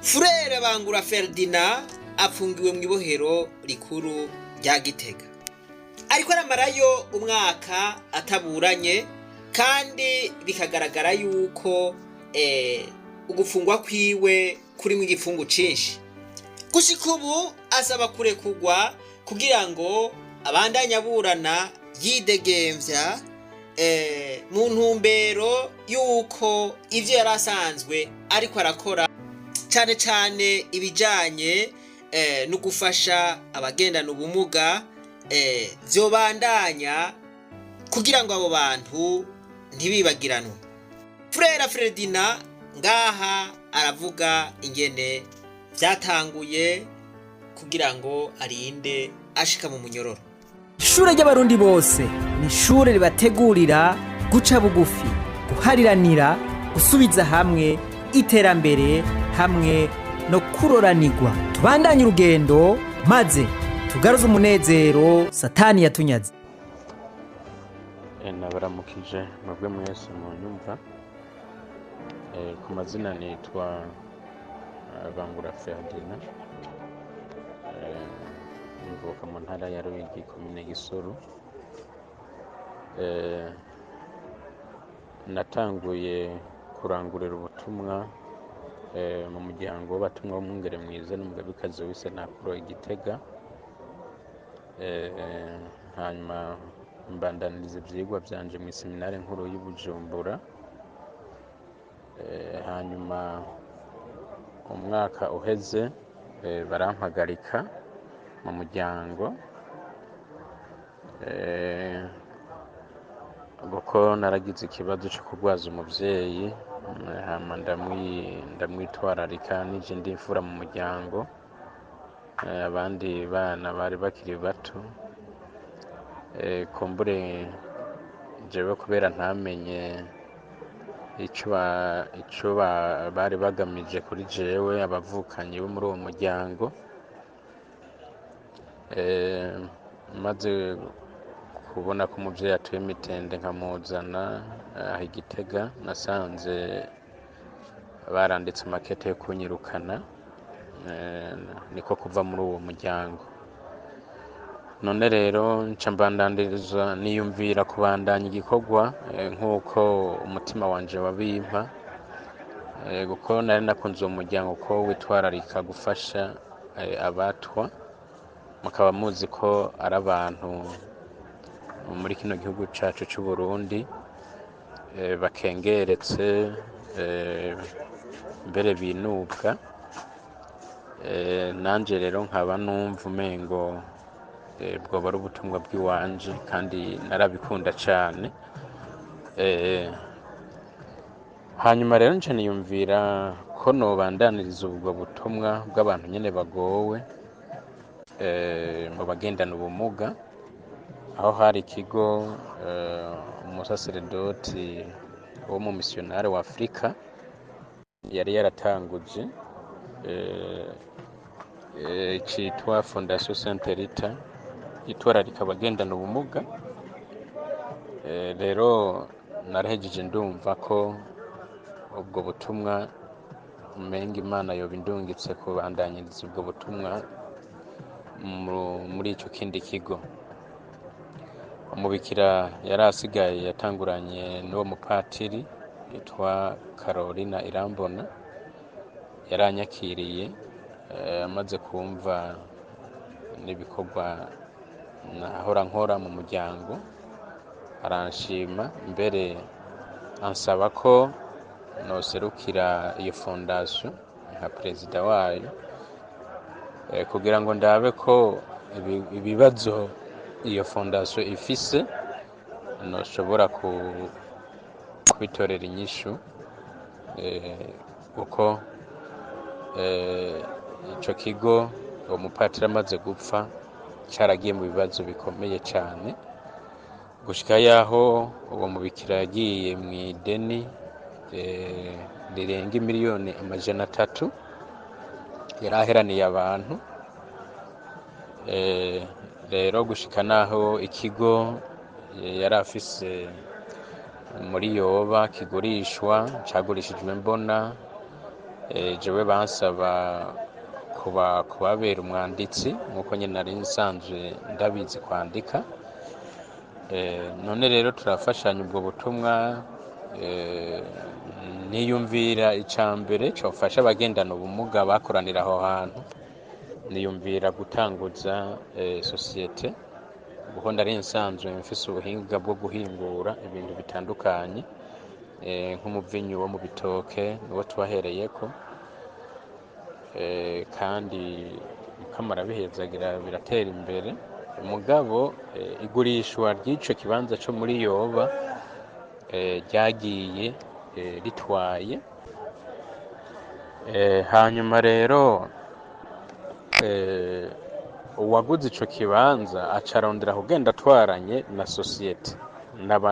Frere Bangura Ferdinand afungiwe mu ibohero rikuru rya Gitega, ariko aramarayo umwaka ataburanye, kandi bikagaragara yuko ugufungwa kwiwe kurimo igifungu cinshi. Gushika ubu asaba kurekurwa kugira ngo abandanye aburana yidegemvya mu ntumbero yuko ivyo yari asanzwe ariko arakora cyane cyane ibijanye no gufasha abagendana ubumuga vyobandanya kugira ngo abo bantu ntibibagiranwe. Frere Ferdinand ngaha aravuga ingene vyatanguye kugira ngo arinde ashika mu munyororo. Ishure ry'abarundi bose ni ishure ribategurira guca bugufi, guhariranira, gusubiza hamwe iterambere hamwe no kuroranirwa. Tubandanye urugendo maze tugaruze umunezero satani yatunyaze. Nabaramukije mwebwe mwese mu nyumva. Ku mazina nitwa Bangura Ferdinand, mvuka mu ntara ya Ruyigi, komine Gisuru. Natanguye kurangurira ubutumwa mu muryango w'abatumwa w'umwungere mwiza n'umugabekazi w'isenakuro Igitega. Hanyuma mbandaniriza ivyigwa vyanje mu seminari nkuru y'Ubujumbura. Hanyuma umwaka uheze barampagarika mu muryango kuko naragize ikibazo cyo kurwaza umuvyeyi, hama ndamwitwararika nije ndimfura mu muryango. Abandi bana bari bakiri bato, kumbure jewe kubera ntamenye ico bari bagamije kuri jewe abavukanyi bo muri uwo muryango. Maze kubona ko umuvyeyi atuye Mitende nkamuzana aha Igitega, nasanze baranditse makete yo kunyirukana, niko kuva muri uwo muryango. None rero nca mbandandiriza niyumvira kubandanya igikorwa nk'uko umutima wanje wabimpa, kuko nari nakunze uwo muryango ko witwararika gufasha abatwa. Mukaba muzi ko ari abantu muri kino gihugu cacu c'u Burundi bakengeretse, mbere binubwa. Nanje rero nkaba numva umengo bwoba ari ubutumwa bw'iwanje, kandi narabikunda cane. Hanyuma rero nca niyumvira ko nobandaniriza ubwo butumwa bw'abantu nyene bagowe mu bagendana ubumuga, aho hari ikigo umusaseredoti wo mu missionnaire wa Afrika yari yaratanguje citwa Fondation Sainte Rita itwararika abagendana ubumuga. Rero narahejeje ndumva ko ubwo butumwa umenga Imana yoba indungitse kubandanyiriza ubwo butumwa muri ico kindi kigo. Umubikira yari asigaye yatanguranye n'uwo mupatiri yitwa Carolina Irambona, yaranyakiriye amaze kumva n'ibikorwa nahora nkora mu muryango, aranshima, mbere ansaba ko noserukira iyo fondation nka perezida wayo, kugira ngo ndabe ko ibibazo iyo fondation ifise noshobora kubitorera inyishu, kuko ico kigo uwo mupatiri amaze gupfa caragiye mu bibazo bikomeye cane, gushika yaho uwo mubikira yagiye mw'ideni rirenga miliyoni 300 yaraheraniye abantu. Rero gushika naho ikigo yari afise muri yoba kigurishwa, cagurishijwe mbona jewe bansaba kubabera umwanditsi nk'uko nyine nari nsanzwe ndabizi kwandika. None rero turafashanya ubwo butumwa. Niyumvira icambere cofasha abagendana ubumuga bakoranira aho hantu, niyumvira gutanguza sosiyete kuko ndari nsanzwe mfise ubuhinga bwo guhingura ibintu bitandukanye, nk'umuvinyu wo mu bitoke niwo tubahereyeko, kandi mukamara bihezagira biratera imbere. Mugabo igurishwa ry'ico kibanza co muri Yoba ryagiye ritwaye. Hanyuma rero uwaguze ico kibanza acarondera kugenda atwaranye na sosiyete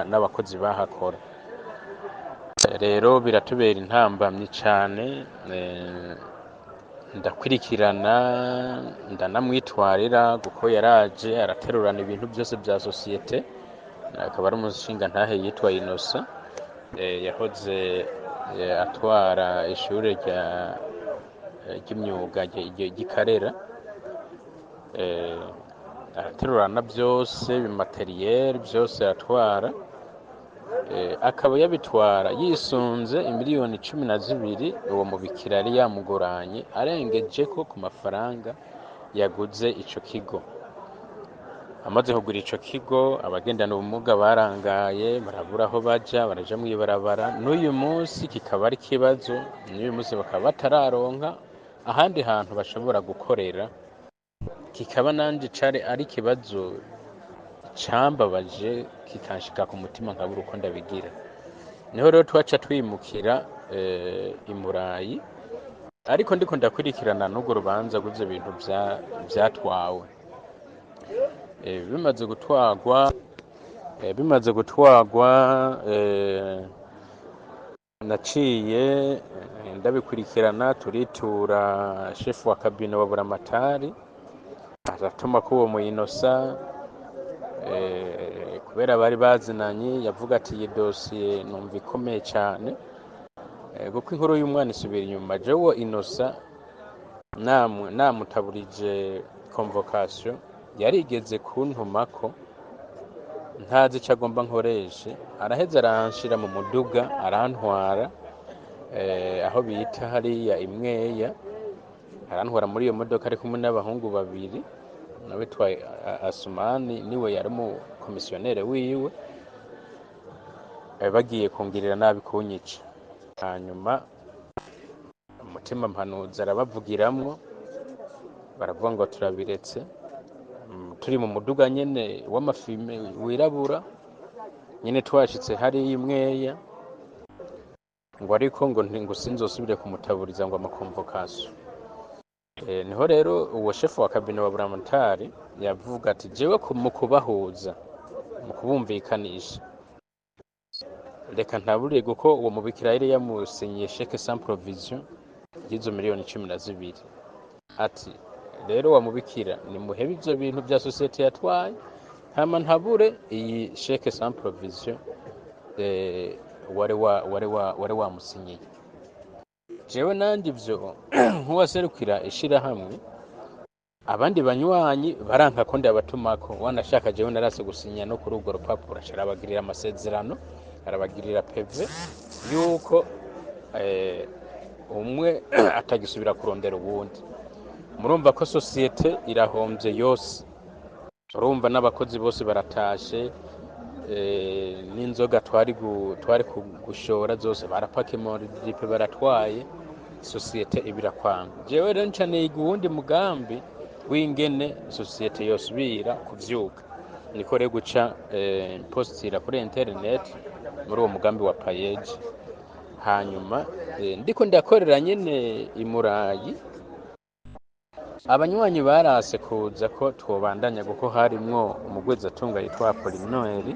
n'abakozi bahakora. Rero biratubera intambamyi cane, ndakurikirana ndanamwitwarira kuko yaraje araterurana ibintu byose bya sosiyete. Akaba ari umushinga ntahe yitwa Inosa, yahoze atwara ishure ry'imyuga ry'ikarera. Araterurana byose bimateriel byose atwara, akaba yabitwara yisunze imiliyoni 12 uwo mubikira yari yamugoranye arengeje ko ku mafaranga yaguze ico kigo. Amaze kugura ico kigo, abagendana ubumuga barangaye barabura aho baja, baraja mwibarabara. N'uyu munsi kikaba ari kibazo, n'uyu munsi bakaba batararonka ahandi hantu bashobora gukorera. Kikaba nanje cari ari kibazo cambabaje kikanshika ku mutima nkabura uko ndabigira. Niho rero twaca twimukira i Murayi, ariko ndiko ndakurikirana n'urwo rubanza rw'ivyo bintu vyatwawe. Bimaze gutwagwa naciye ndabikurikirana, turitura shefu wa kabine wa Buramatari, aratuma ko uwo mu Inosa, kubera bari bazinanye, yavuga ati iyi dosiye numva ikomeye cyane, kuko inkuru y'umwana isubira inyuma. Jewe Inosa namutaburije convocation yarigeze kuntumako ntazi ico agomba nkoreshe, araheza aranshira mu muduga arantwara aho bita hariya Imweya, arantwara muri iyo modoka ari kumwe n'abahungu babiri, nawitwa Asumani niwe yari mu komisionere wiwe. Bagiye kungirira nabi kunyica. Hanyuma umutima mpanuza arabavugiramwo, baravuga ngo turabiretse. Turi mu muduga nyene w'amafime wirabura nyene, twashitse hari Imweya, ngo ariko ngo sinzosubire kumutaburiza ngo amakonvocation. Niho rero uwo shefu wa kabine wa Buramatari yavuga ati jewe mu kubahuza, mu kubumvikanisha, reka ntabure kuko uwo mubikira yari yamusinyiye chèque sans provision y'izo miliyoni 12. Ati rero wa mubikira ni muhebe ivyo bintu bya sosiyete yatwaye, hama ntabure iyi chèque sans provision wari wamusinyiye. Jewe nandi ivyo nk'uwaserukira ishirahamwe, abandi banywanyi baranka ko ndabatumako, wanashaka jewe narase gusinya no kuri urwo rupapuro, arabagirira amasezerano, arabagirira PV yuko umwe atagisubira kurondera ubundi. Murumva ko sosiyete irahomvye yose, urumva n'abakozi bose baratashe, n'inzoga twari gushora zose barapake muri jipe baratwaye, sosiyete ibirakwanga. Jewe rero ncaneye uwundi mugambi w'ingene sosiyete yosubira kuvyuka, niko rero guca postira kuri internet muri uwo mugambi wa payeji. Hanyuma ndiko ndakorera nyene i Murayi, abanywanyi barase kuza ko twobandanya kuko harimwo umugweza atunga yitwa Apolineri,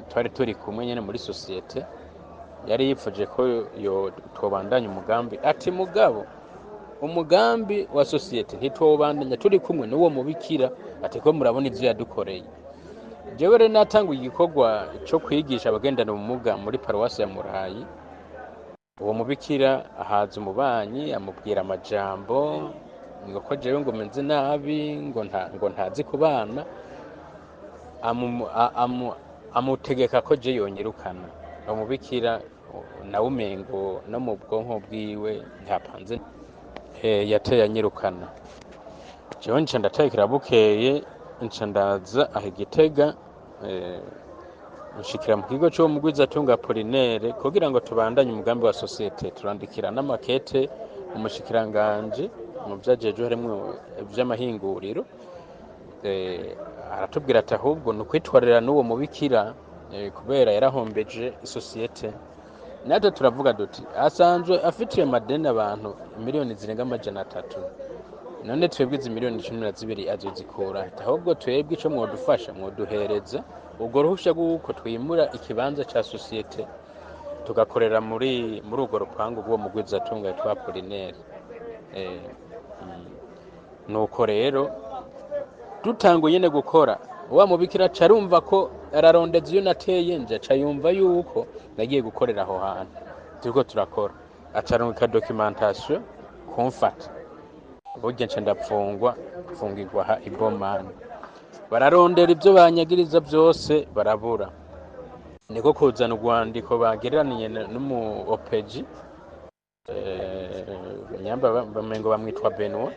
twari turi kumwe nyene muri sosiyete, yari yipfuje ko twobandanya umugambi. Ati mugabo umugambi wa sosiyete ntitwobandanya turi kumwe n'uwo mubikira, ati ko murabona ivyo yadukoreye. Jewe rero natanguye igikorwa cyo kwigisha abagendana ubumuga muri paruwasi ya Murayi, uwo mubikira ahaza umubanyi amubwira amajambo ngo ko jewe ngo menze nabi ngo ntazi kubana, amutegeka ko je yonyirukana. Uwo mubikira nawe umengo no mu bwonko bwiwe ntapanze, yateye anyirukana. Jewe nca ndatekera bukeye nca ndaza aha Igitega, nshikira mu kigo cyo mugwizatunga Apollinaire kugira ngo tubandanye umugambi wa societe. Turandikira n'amakete umushikiranganje mu vyajeje harimo vy'amahinguriro, aratubwira ati ahubwo nukwitwarira n'uwo mubikira kubera yarahombeje isosiyete. Natwe turavuga duti asanzwe afitiye amadeni abantu miliyoni zirenga amajana 3, none twebwe izi miliyoni 12 azozikura, ahubwo twebwe ico mwodufasha mwoduhereza ubwo ruhusha rw'uko twimura ikibanza ca sosiyete tugakorera muri urwo rupangu rw'uwo mugwizatunga yitwa Apollinaire. Nuko rero dutanguye nyene gukora, wa mubikira carumva ko ararondeza iyo nateye nje, cayumva yuko nagiye gukorera aho hantu turiko turakora, acarungika documentation kumfata. Burya nca mfungirwa aha Ibomani, bararondera ibyo banyagiriza byose barabura, niko kuzana urwandiko bagereraniye n'umu opeji, nyamba bamengo bamwitwa Benoit,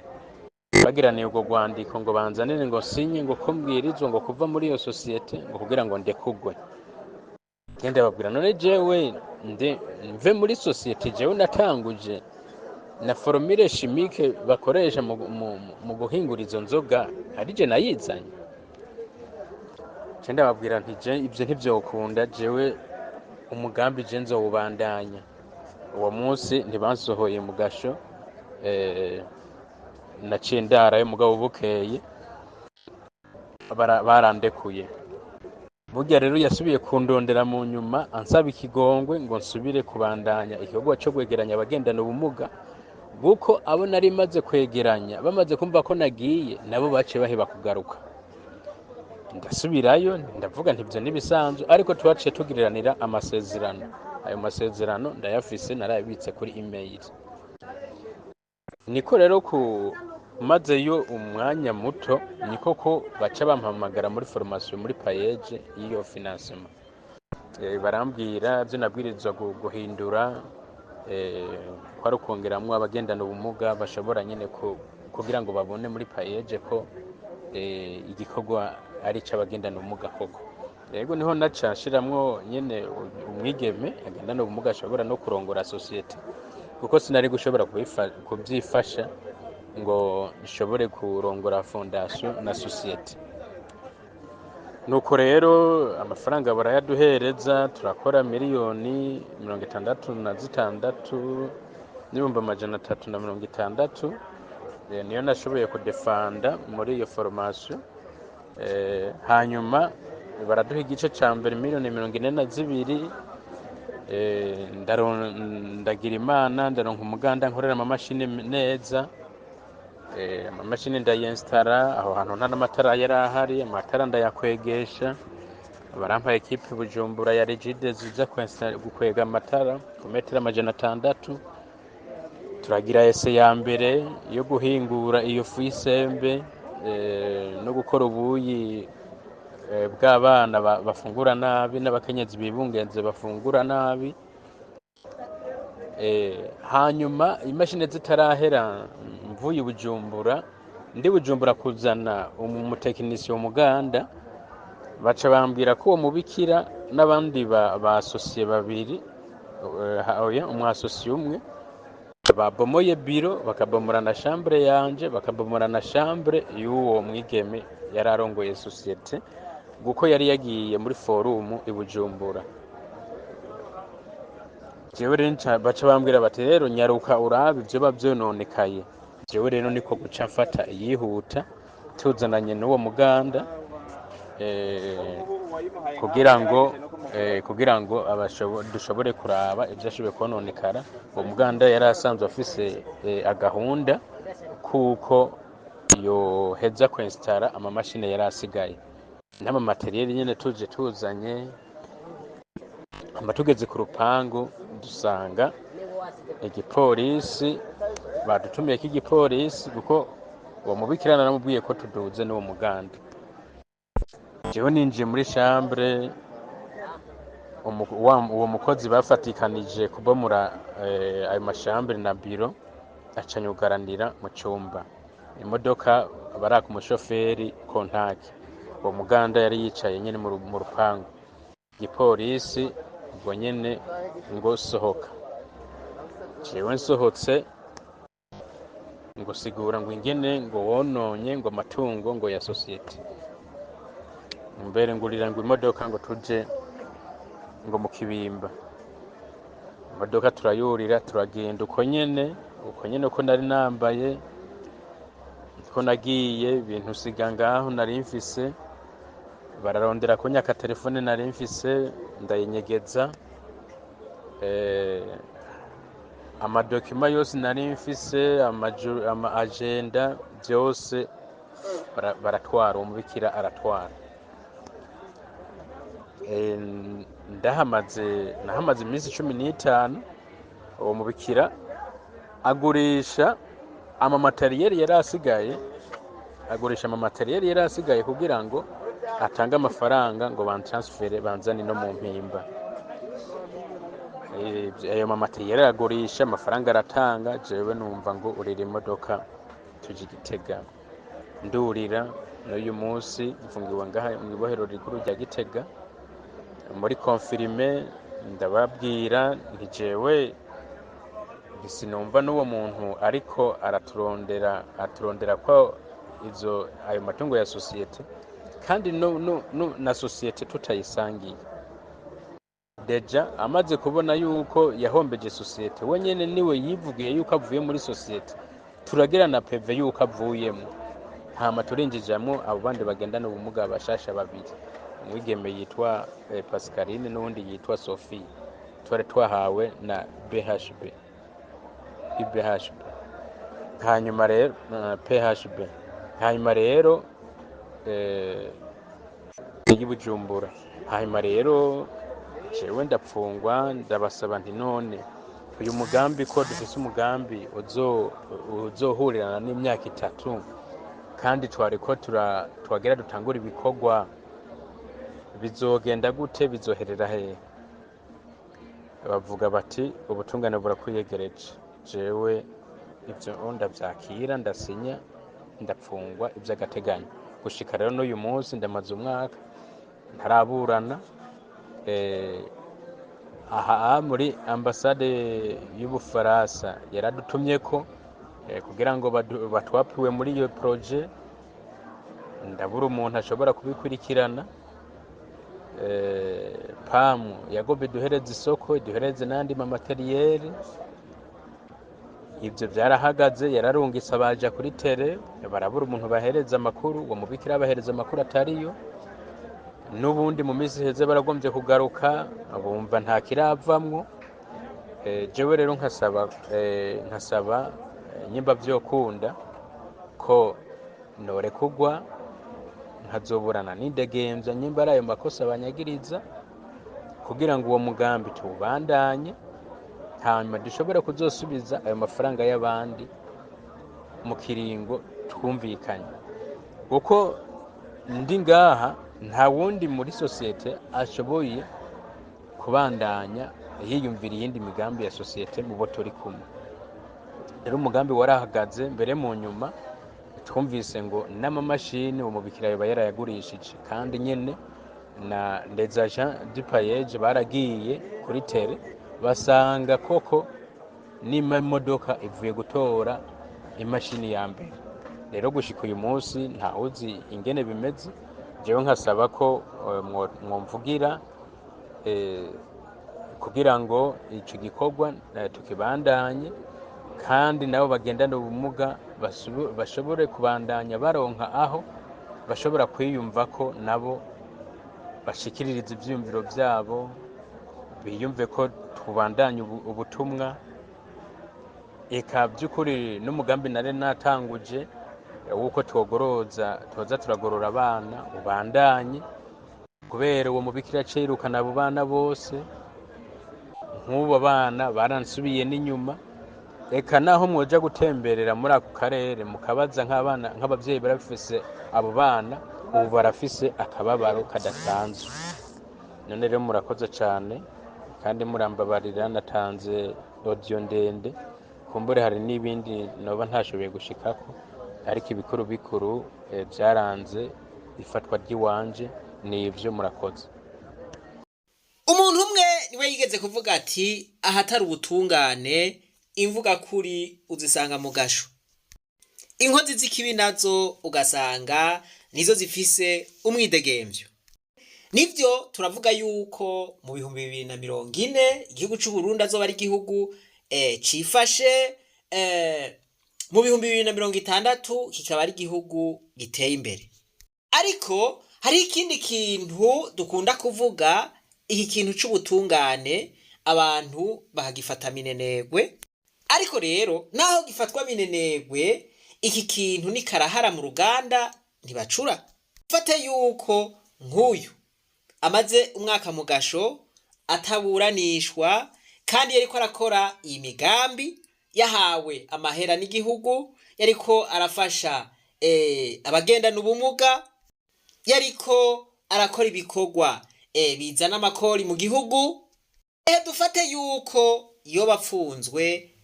bagiraniye ubwo rwandiko ngo banzanire ngo sinye ngo ko mbwirizwa ngo kuva muri iyo sosiyete ngo kugira ngo ndekugwe. Ngende babwira none jewe mve muri sosiyete, jewe natanguje na formule chimique bakoresha mu guhingura izo nzoga ari je nayizanye. Cende babwira nti je ivyo ntivyokunda, jewe umugambi je nzowubandanya. Uwo munsi ntibansohoye mu gasho, naciye ndarayo mugabo bukeye barandekuye. Burya rero yasubiye kundondera mu nyuma ansaba ikigongwe ngo nsubire kubandanya igikorwa cyo kwegeranya abagendana ubumuga, buko abo nari maze kwegeranya bamaze kumva ko nagiye nabo baciye baheba kugaruka. Ndasubirayo ndavuga nti ivyo nibisanzwe, ariko twaciye tugiriranira amasezerano. Ayo masezerano ndayafise narayabitse kuri email. Niko rero mazeyo umwanya muto niko ko baca bampamagara muri formation muri payeje iyo financement. Barambwira byo nabwirizwa guhindura, kwari ukongeramwo abagendana ubumuga bashobora nyene kugira ngo babone muri payeje ko igikorwa ari c'abagendana ubumuga koko. Yego niho naca nshiramwo nyene umwigeme agendana ubumuga ashobora no kurongora societe, kuko sinari gushobora kubyifasha ngo nshobore kurongora fondation na societe. Nuko rero amafaranga barayaduhereza, turakora miliyoni 66 n'ibihumbi 360. Niyo nashoboye kudefanda muri iyo formation. Hanyuma baraduha igice ca mbere miliyoni 42, ndagira imana ndaronka umuganda nkorera amamashini neza. Amamashini ndayinstara aho hantu nta n'amatara yari ahari, amatara ndayakwegesha. Barampaye ekipe Bujumbura ya Rigide ziza gukwega amatara ku metero 600. Turagira ese ya mbere yo guhingura iyo fu y'isembe no gukora ubuyi bw'abana bafungura nabi n'abakenyezi bibungenze bafungura nabi. Hanyuma imashini zitarahera mvuye Bujumbura, ndi Bujumbura kuzana umutekinisiye w'umuganda, baca bambwira ko uwo mubikira n'abandi basosiye babiri, umwasosiye umwe babomoye biro, bakabomora na chambre yanje, bakabomora na chambre y'uwo mwigeme yararongoye societe, guko yari yagiye muri forum i Bujumbura. Jewe rero baca bambwira bati rero nyaruka urabe ivyo bavyononekaye. Jewe rero niko guca mfata yihuta tuzananye n'uwo muganda, kugira ngo dushobore kuraba ivyo ashoboye kononekara. Uwo muganda yari asanzwe afise agahunda kuko yoheza kwinstara amamashini yari asigaye n'ama materiel nyene tuzanye. Tugeze ku rupangu dusanga igipolisi badutumiye k'igipolisi kuko uwo mubikira naramubwiye ko tuduze n'uwo muganda. Jewe ninjiye muri chambre, uwo mukozi bafatikanije kubomora ayo mashambre na biro acanyugaranira mu cyumba. Imodoka baraka umushoferi kontaki, uwo muganda yari yicaye nyene mu rupangu. Igipolisi ubwo nyene ngo sohoka. Jewe nsohotse ngo sigura ngo ingene ngo wononye ngo amatungo ngo ya societe, mbere ngurira ngo imodoka ngo tuje ngo mu Kibimba. Imodoka turayurira turagenda uko nyene uko nari nambaye, ko nagiye ibintu siga ngaho nari mfise, bararondera ko nyaka telefone nari mfise ndayinyegeza, amadokima yose nari mfise, ama agenda byose baratwara, umubikira aratwara. Nahamaze iminsi 15. Uwo mubikira agurisha amamateriyeri yari asigaye kugira ngo atange amafaranga ngo bantransfere banzane no mu mpimba. Ayo mamateriyeri agurisha, amafaranga aratanga, jewe numva ngo urira imodoka tuje Gitega. Ndurira n'uyu munsi mfungiwe ngaha mu ibohero rikuru rya Gitega muri confirme. Ndababwira nti jewe sinumva n'uwo muntu ariko aturondera ko ayo matungo ya societe kandi na societe tutayisangiye. Deja amaze kubona yuko yahombeje societe, wenyene niwe yivugiye yuko avuye muri societe, turagira na PV yuko avuyemo. Hama turinjijamwo abo bandi bagendana ubumuga bashasha babiri, umwigeme yitwa Pascaline n'undi yitwa Sophie, twari twahawe na BHB. Hanyuma rero PHB, hanyuma rero y'Ubujumbura. Hanyuma rero jewe ndapfungwa, ndabasaba nti none uyu mugambi ko dufise umugambi uzohurirana n'imyaka 3 kandi twari ko twagera dutangura ibikorwa, bizogenda gute, bizoherera hehe? Bavuga bati ubutungane burakwiyegereje. Jewe ivyo ndavyakira, ndasinya, ndapfungwa ivy'agateganyo. Gushika rero n'uyu munsi ndamaze umwaka ntaraburana. Aha muri ambasade y'Ubufaransa yaradutumye ko kugira ngo batwapiwe muri iyo projet, ndabura umuntu ashobora kubikurikirana. PAM yagobe duhereze isoko, duhereze nandi mamateriyeri. Ibyo byarahagaze, yararungitse abaja kuri tere, barabura umuntu bahereza amakuru, uwo mubikira bahereza amakuru atariyo. N'ubundi mu minsi heze baragombye kugaruka, bumva nta kiravamwo. Jewe rero nkasaba nyimba vyokunda ko nore kugwa nkazoburana n'indegemvya nyimba ari ayo makosa banyagiriza, kugira ngo uwo mugambi tuwubandanye, hanyuma dushobora kuzosubiza ayo mafaranga y'abandi mu kiringo twumvikanye. Kuko ndi ngaha nta wundi muri societe ashoboye kubandanya yiyumvira iyindi migambi ya societe mu bo turi kumwe. Rero umugambi warahagaze, mbere mu nyuma twumvise ngo n'amamashini umubikira yoba yarayagurishije, kandi nyene na les agents du payage baragiye kuri tere basanga koko n'imodoka ivuye gutora imashini ya mbere. Rero gushika uyu munsi ntawuzi ingene bimeze. Jewe nkasaba ko mwomvugira kugira ngo ico gikorwa tukibandanye, kandi nabo bagendana ubumuga bashobore kubandanya baronka aho bashobora kwiyumva ko nabo bashikiririza ivyiyumviro vyabo, biyumve ko tubandanya ubutumwa. Eka by'ukuri n'umugambi nare natanguje wuko toza turagorora abana ubandanye, kubera uwo mubikira cerukana abo bana bose nk'ubu bana baransubiye n'inyuma. Reka naho mwoja gutemberera muri ako karere mukabaza nk'abana nk'abavyeyi barafise abo bana ubu barafise akababaro kadasanzwe. None rero murakoze cane kandi murambabarira natanze audio ndende, kumbure hari n'ibindi noba ntashoboye gushikako, ariko ibikuru bikuru vyaranze ifatwa ry'iwanje nivyo. Murakoze. Umuntu umwe niwe yigeze kuvuga ati ahatari ubutungane imvuga kuri uzisanga mu gasho. Inkozi z'ikibi nazo ugasanga nizo zifise umwidegemvyo. Nivyo turavuga yuko mu 2040 igihugu c'u Burundi azoba ari igihugu cifashe, mu 2060 kikaba ari igihugu giteye imbere. Ariko hari ikindi kintu dukunda kuvuga, iki kintu c'ubutungane abantu bahagifata minenegwe. Ariko rero naho gifatwa minenegwe, iki kintu ni karahara mu ruganda ntibacura. Fate yuko nk'uyu amaze umwaka mu gasho ataburanishwa kandi yariko arakora iyi migambi, yahawe amahera n'igihugu, yariko arafasha abagendana ubumuga, yariko arakora ibikorwa bizana amakori mu gihugu. Dufate yuko iyo bapfunzwe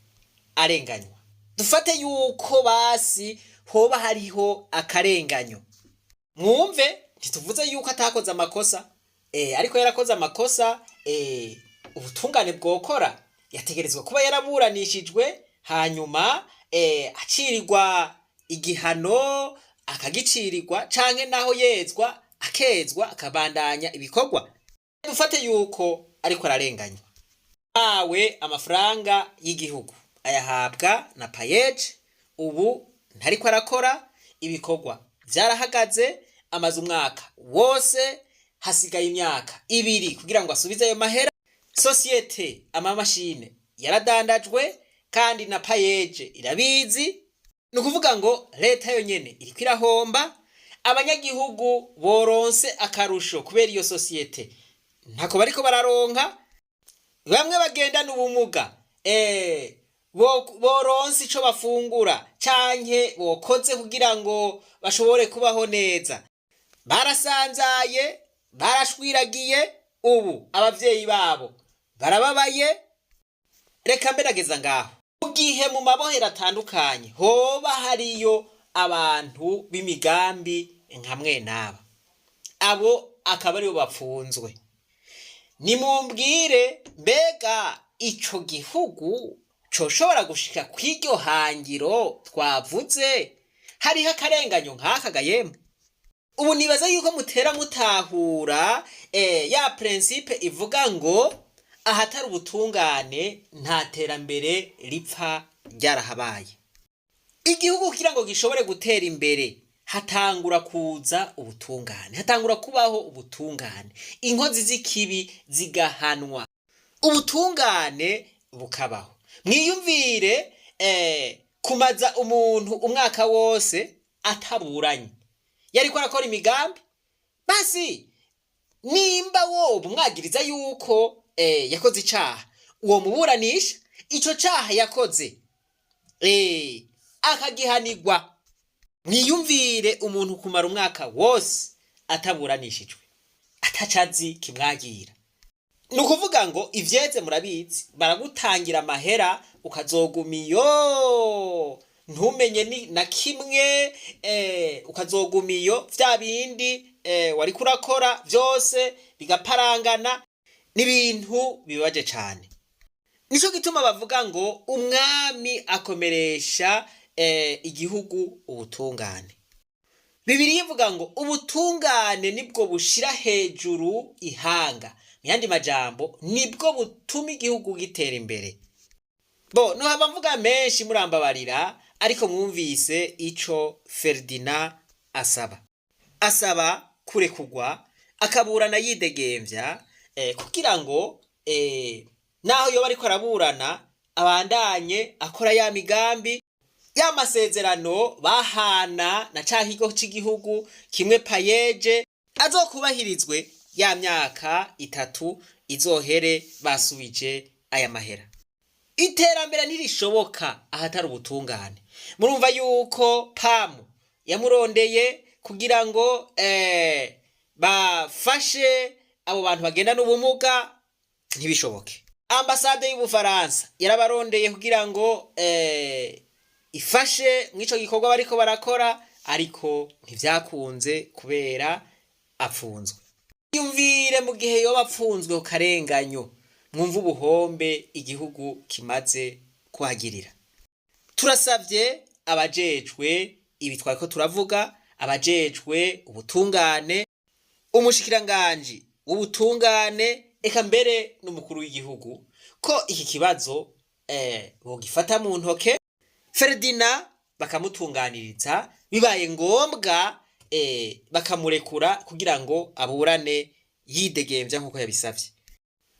arenganywa, dufate yuko basi hoba hariho akarenganyo. Mwumve ntituvuze yuko atakoze amakosa, ariko yarakoze amakosa. Ubutungane bwokora yategerezwa kuba yaraburanishijwe, hanyuma acirirwa igihano, akagicirirwa, canke naho yezwa akezwa akabandanya ibikorwa. Dufate yuko ariko ararenganywa, awe amafaranga y'igihugu ayahabwa na payeje, ubu ntariko arakora ibikorwa, vyarahagaze, amaze umwaka wose, hasigaye imyaka 2 kugira ngo asubize ayo mahera. Societe amamashine yaradandajwe kandi na payeje irabizi. Nukuvuga ngo leta yonyene iriko irahomba, abanyagihugu boronse akarusho kubera iyo societe ntako bariko bararonka. Bamwe bagendana ubumuga boronse ico bafungura canke bokoze kugira ngo bashobore kubaho neza, barasanzaye, barashwiragiye. Ubu abavyeyi babo barababaye. Reka mberageza ngaho, ugihe mu mabohero atandukanye hoba hariyo abantu b'imigambi nka mwenaba, abo akaba aribo bapfunzwe. Nimumbwire, mbega ico gihugu coshobora gushika kw'iryo hangiro twavuze? Hariho akarenganyo nk'aka gayemwe. Ubu nibaza yuko mutera mutahura ya principe ivuga ngo ahatari ubutungane nta terambere ripfa ryarahabaye. Igihugu kugira ngo gishobore gutera imbere hatangura kuza ubutungane, hatangura kubaho ubutungane, inkozi z'ikibi zigahanwa, ubutungane bukabaho. Mwiyumvire kumaza umuntu umwaka wose ataburanye, yariko arakora imigambi, basi nimba wowe umwagiriza yuko yakoze icaha, uwo muburanisha ico caha yakoze akagihanirwa. Mwiyumvire umuntu kumara umwaka wose ataburanishijwe, atacazi kimwagira. Nukuvuga ngo ivyeze murabizi, baragutangira amahera ukazogumiyo, ntumenye na kimwe, ukazogumiyo vya bindi wariko urakora vyose bigaparangana, n'ibintu bibaje cane. Nico gituma bavuga ngo umwami akomeresha igihugu ubutungane. Bibiliya ivuga ngo ubutungane nibwo bushira hejuru ihanga. Muyandi majambo, nibwo butuma igihugu gitera imbere. No haba mvuga menshi murambabarira, ariko mwumvise ico Ferdinand asaba kurekugwa akaburana yidegemvya, kugira ngo naho yoba ariko araburana abandanye akora ya migambi, ya masezerano bahana na ca kigo c'igihugu kimwe payeje azokubahirizwe, ya myaka 3 izohere basubije aya mahera. Iterambere ntirishoboka ahatari ubutungane. Murumva yuko pamu yamurondeye kugira ngo bafashe abo bantu bagenda n'ubumuga, ntibishoboke. Ambasade y'Ubufaransa yarabarondeye kugira ngo ifashe mw'ico gikorwa bariko barakora, ariko ntivyakunze kubera apfunzwe. Yumvire mu gihe yoba apfunzwe ku karenganyo, mwumva ubuhombe igihugu kimaze kuhagirira. Turasavye abajejwe ibi twariko turavuga, abajejwe ubutungane, umushikiranganji w'ubutungane, eka mbere n'umukuru w'igihugu, ko iki kibazo bogifata mu ntoke, Ferdinand bakamutunganiriza, bibaye ngombwa bakamurekura kugira ngo aburane yidegemvya nk'uko yabisavye.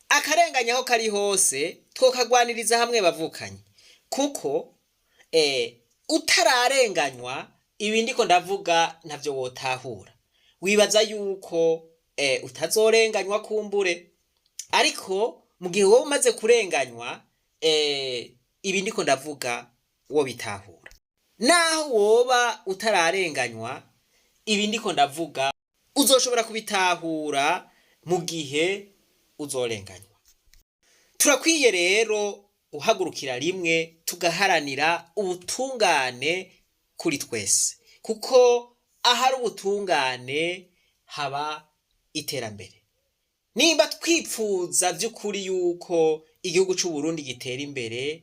Akarenganya aho kari hose twokagwaniriza hamwe bavukanye, kuko utararenganywa ibi ndiko ndavuga ntavyo wotahura. Wibaza yuko utazorenganywa kumbure, ariko mu gihe wowe umaze kurenganywa ibi ndiko ndavuga wo bitahura. Naho woba utararenganywa ibi ndiko ndavuga uzoshobora kubitahura mu gihe uzorenganywa. Turakwiye rero uhagurukira rimwe tugaharanira ubutungane kuri twese, kuko ahari ubutungane haba iterambere. Nimba twipfuza vy'ukuri yuko igihugu c'u Burundi gitera imbere,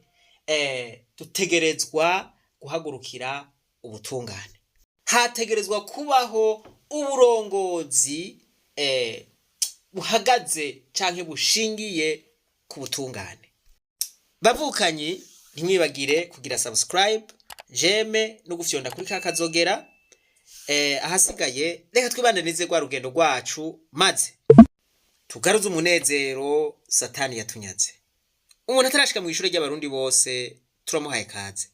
dutegerezwa guhagurukira ubutungane. Hategerezwa kubaho uburongozi buhagaze canke bushingiye ku butungane. Bavukanyi, ntimwibagire kugira subscribe, jeme no gufyonda kuri kakazogera. Ahasigaye reka twibandanize rwa rugendo rwacu, maze tugaruze umunezero Satani yatunyaze. Umuntu atarashika mu ishure ry'abarundi bose turamuhaye kaze.